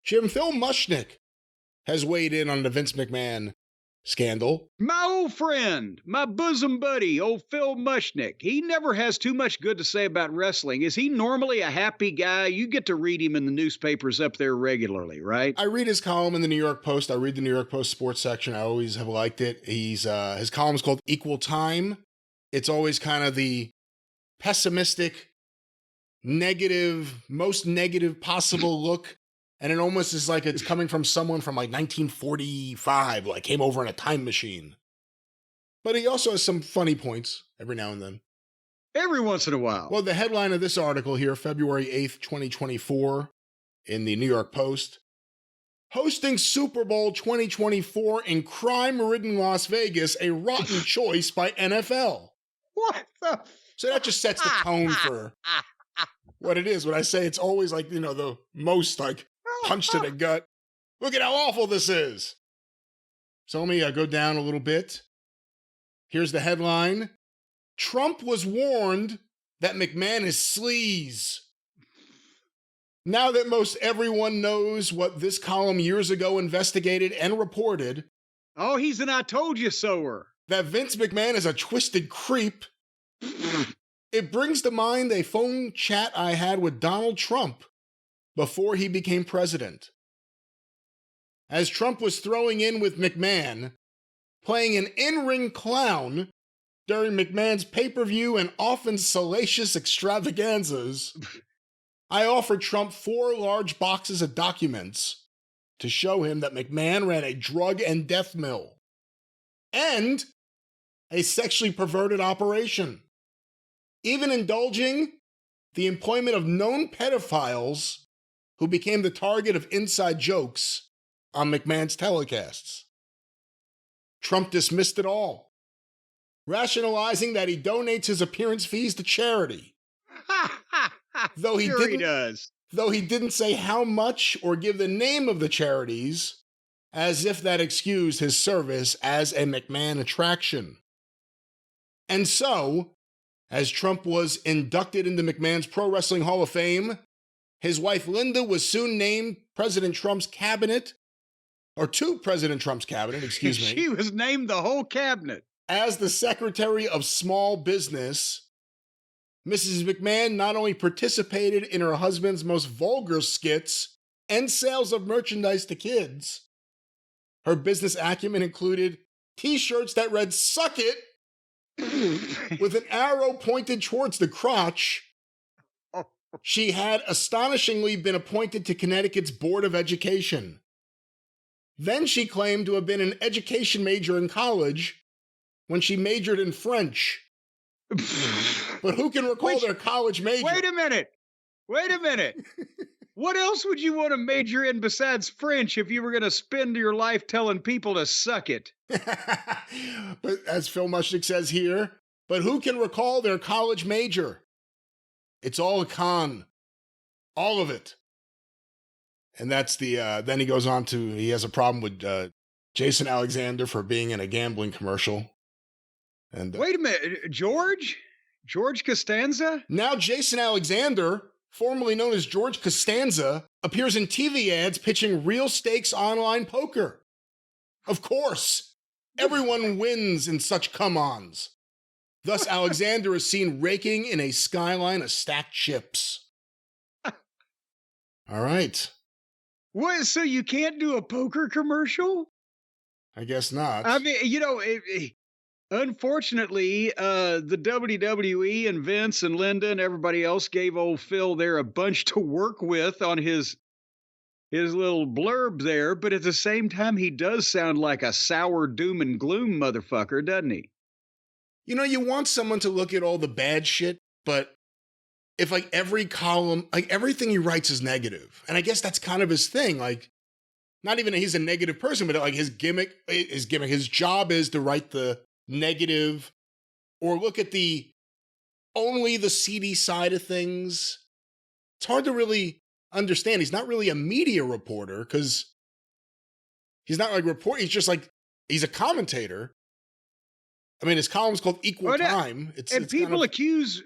Phil Mushnick has weighed in on the Vince McMahon scandal. My old friend, my bosom buddy, old Phil Mushnick. He never has too much good to say about wrestling. Is he normally a happy guy? You get to read him in the newspapers up there regularly, right? I read his column in the New York Post. I read the New York Post sports section. I always have liked it. His column is called Equal Time. It's always kind of the pessimistic, negative, most negative possible look. And it almost is like it's coming from someone from like 1945, like came over in a time machine. But he also has some funny points every now and then. Every once in a while. Well, the headline of this article here, February 8th, 2024, in the New York Post. Hosting Super Bowl 2024 in crime-ridden Las Vegas, a rotten choice by NFL. What the? So that just sets the tone for what it is. When I say it's always like, the most like punch to the gut. Look at how awful this is. So let me go down a little bit. Here's the headline. Trump was warned that McMahon is sleaze. Now that most everyone knows what this column years ago investigated and reported. Oh, he's an I told you soer. That Vince McMahon is a twisted creep. It brings to mind a phone chat I had with Donald Trump before he became president. As Trump was throwing in with McMahon, playing an in-ring clown during McMahon's pay-per-view and often salacious extravaganzas, I offered Trump 4 large boxes of documents to show him that McMahon ran a drug and death mill and a sexually perverted operation, even indulging the employment of known pedophiles who became the target of inside jokes on McMahon's telecasts. Trump dismissed it all, rationalizing that he donates his appearance fees to charity. Though he didn't say how much or give the name of the charities, as if that excused his service as a McMahon attraction. And so, as Trump was inducted into McMahon's Pro Wrestling Hall of Fame, his wife Linda was soon named President Trump's cabinet, or to President Trump's cabinet, excuse me. She was named the whole cabinet. As the Secretary of Small Business, Mrs. McMahon not only participated in her husband's most vulgar skits and sales of merchandise to kids, her business acumen included t-shirts that read, "Suck it," with an arrow pointed towards the crotch. She had astonishingly been appointed to Connecticut's Board of Education. Then she claimed to have been an education major in college when she majored in French. But who can recall their college major? Wait a minute. What else would you want to major in besides French if you were going to spend your life telling people to suck it? But as Phil Mushnick says here, but who can recall their college major? It's all a con. All of it. And that's then he goes on to, he has a problem with Jason Alexander for being in a gambling commercial. And wait a minute, George Costanza? Now Jason Alexander, formerly known as George Costanza, appears in TV ads pitching real stakes online poker. Of course, everyone wins in such come-ons. Thus, Alexander is seen raking in a skyline of stacked chips. All right. What? So you can't do a poker commercial? I guess not. I mean, unfortunately, the WWE and Vince and Linda and everybody else gave old Phil there a bunch to work with on his little blurb there. But at the same time, he does sound like a sour doom and gloom motherfucker, doesn't he? You want someone to look at all the bad shit, but if like every column, like everything he writes is negative. And I guess that's kind of his thing. Like, not even that he's a negative person, but like his job is to write the negative or look at only the seedy side of things. It's hard to really understand. He's not really a media reporter because he's not like he's just like, he's a commentator. I mean, his column's called Equal Oh, no, Time. and people accuse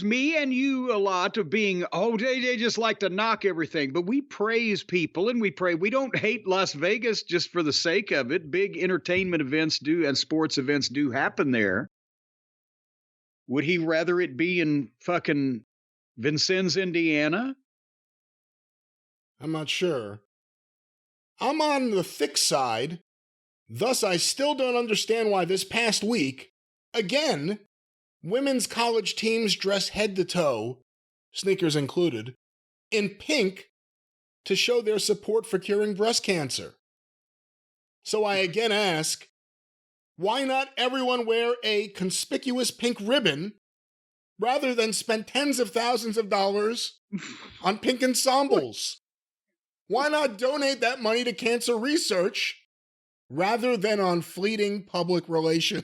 me and you a lot of being, oh, they just like to knock everything. But we praise people and we pray. We don't hate Las Vegas just for the sake of it. Big entertainment events do and sports events do happen there. Would he rather it be in fucking Vincennes, Indiana? I'm not sure. I'm on the thick side. Thus, I still don't understand why this past week, again, women's college teams dressed head to toe, sneakers included, in pink to show their support for curing breast cancer. So I again ask, why not everyone wear a conspicuous pink ribbon rather than spend tens of thousands of dollars on pink ensembles? Why not donate that money to cancer research rather than on fleeting public relations?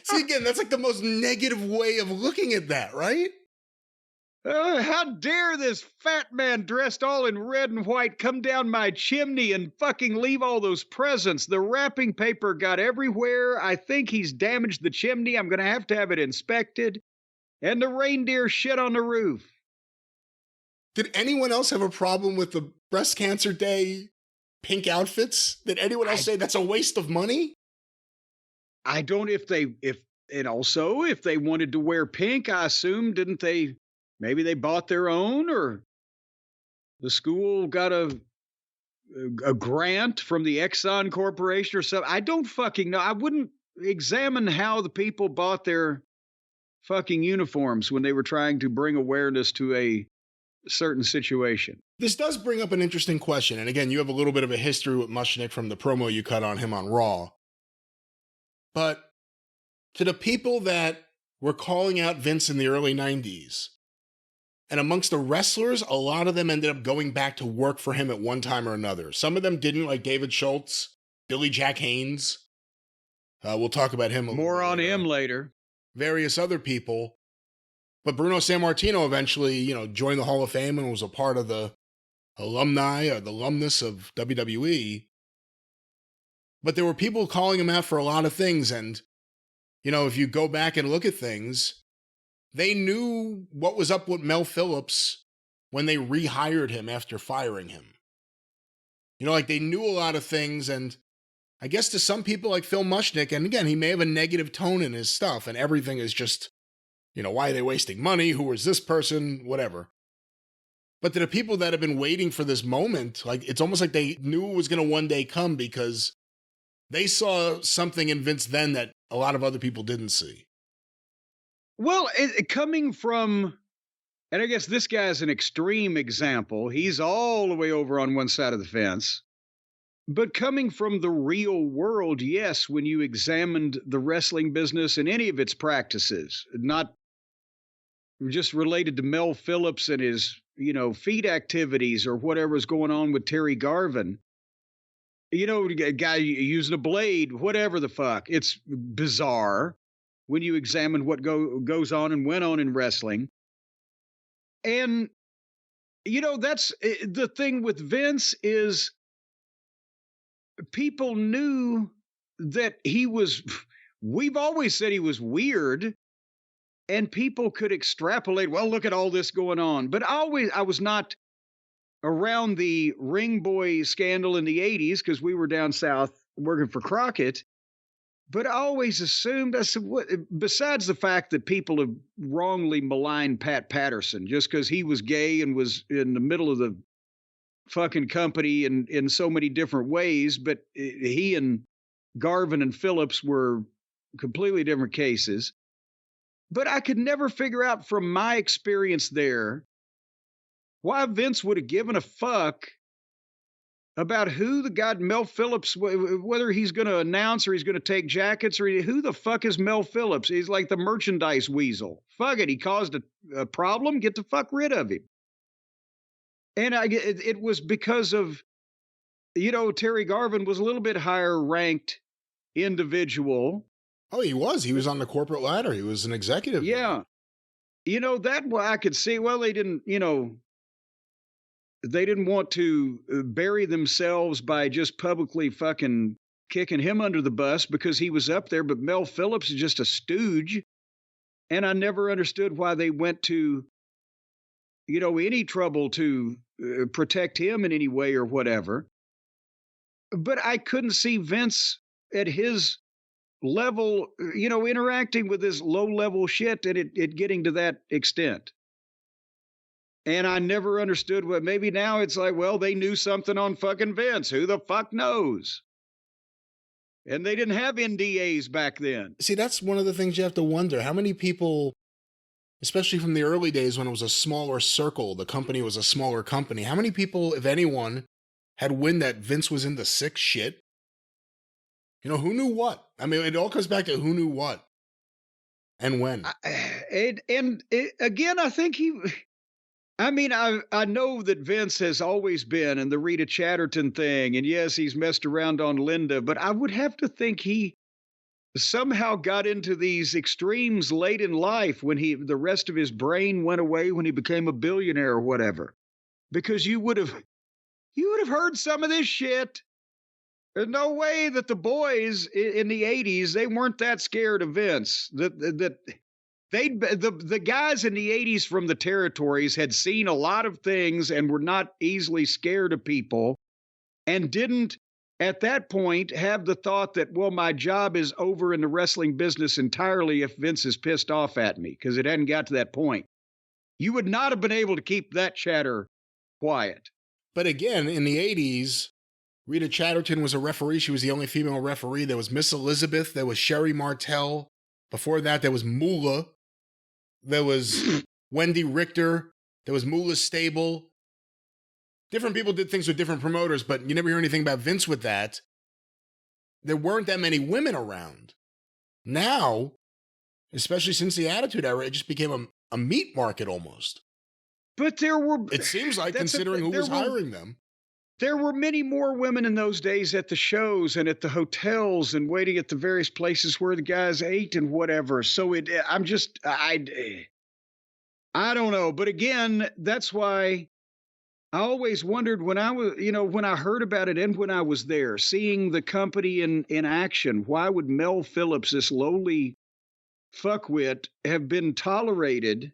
See, again, that's like the most negative way of looking at that, right? How dare this fat man dressed all in red and white come down my chimney and fucking leave all those presents? The wrapping paper got everywhere. I think he's damaged the chimney. I'm going to have it inspected. And the reindeer shit on the roof. Did anyone else have a problem with the breast cancer day pink outfits? Did anyone else say that's a waste of money? I don't, if they wanted to wear pink, I assume, maybe they bought their own, or the school got a grant from the Exxon Corporation or something. I don't fucking know. I wouldn't examine how the people bought their fucking uniforms when they were trying to bring awareness to a certain situation. This does bring up an interesting question. And again, you have a little bit of a history with Mushnick from the promo you cut on him on Raw. But to the people that were calling out Vince in the early 90s, and amongst the wrestlers, a lot of them ended up going back to work for him at one time or another. Some of them didn't, like David Schultz, Billy Jack Haynes. We'll talk about him a little more on him later. Various other people. But Bruno Sammartino eventually, joined the Hall of Fame and was a part of the alumni or the alumnus of WWE. But there were people calling him out for a lot of things. And, if you go back and look at things, they knew what was up with Mel Phillips when they rehired him after firing him. They knew a lot of things. And I guess to some people like Phil Mushnick, and again, he may have a negative tone in his stuff and everything is just, why are they wasting money? Who is this person? Whatever. But to the people that have been waiting for this moment, it's almost like they knew it was going to one day come because they saw something in Vince then that a lot of other people didn't see. Well, coming from, and I guess this guy's an extreme example. He's all the way over on one side of the fence. But coming from the real world, yes, when you examined the wrestling business and any of its practices, not just related to Mel Phillips and his, feet activities or whatever's going on with Terry Garvin, a guy using a blade, whatever the fuck. It's bizarre when you examine what goes on and went on in wrestling. And, that's the thing with Vince is people knew that we've always said he was weird. And people could extrapolate, well, look at all this going on. But I was not around the ring boy scandal in the 80s because we were down south working for Crockett. But I always assumed, I said, what, besides the fact that people have wrongly maligned Pat Patterson just because he was gay and was in the middle of the fucking company in so many different ways, but he and Garvin and Phillips were completely different cases. But I could never figure out from my experience there why Vince would have given a fuck about who the god Mel Phillips, whether he's going to announce or he's going to take jackets or who the fuck is Mel Phillips? He's like the merchandise weasel. Fuck it. He caused a problem. Get the fuck rid of him. And it was because of, Terry Garvin was a little bit higher ranked individual. Oh, he was. He was on the corporate ladder. He was an executive. Yeah. That I could see. Well, they didn't want to bury themselves by just publicly fucking kicking him under the bus because he was up there, but Mel Phillips is just a stooge. And I never understood why they went to, any trouble to protect him in any way or whatever. But I couldn't see Vince at his level, interacting with this low level shit and it getting to that extent. And I never understood what, maybe now it's like, well, they knew something on fucking Vince. Who the fuck knows? And they didn't have NDAs back then. See, that's one of the things you have to wonder. How many people, especially from the early days when it was a smaller circle, the company was a smaller company, how many people, if anyone, had wind that Vince was into sick shit? Who knew what? I mean, it all comes back to who knew what and when. Again, I think I know that Vince has always been in the Rita Chatterton thing. And yes, he's messed around on Linda, but I would have to think he somehow got into these extremes late in life when the rest of his brain went away when he became a billionaire or whatever. Because you would have heard some of this shit. There's no way that the boys in the 80s, they weren't that scared of Vince. The guys in the 80s from the territories had seen a lot of things and were not easily scared of people and didn't at that point have the thought that, well, my job is over in the wrestling business entirely if Vince is pissed off at me, because it hadn't got to that point. You would not have been able to keep that chatter quiet. But again, in the 80s, Rita Chatterton was a referee. She was the only female referee. There was Miss Elizabeth. There was Sherry Martel. Before that, there was Moolah. There was Wendy Richter. There was Moolah's Stable. Different people did things with different promoters, but you never hear anything about Vince with that. There weren't that many women around. Now, especially since the Attitude Era, it just became a meat market almost. But there were... It seems like, considering who was hiring them. There were many more women in those days at the shows and at the hotels and waiting at the various places where the guys ate and whatever. So I don't know. But again, that's why I always wondered when I was, when I heard about it and when I was there, seeing the company in action, why would Mel Phillips, this lowly fuckwit, have been tolerated?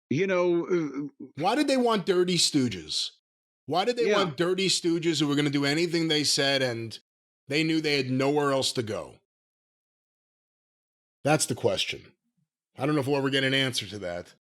Why did they want dirty stooges? Why did they want dirty stooges who were going to do anything they said and they knew they had nowhere else to go? That's the question. I don't know if we'll ever get an answer to that.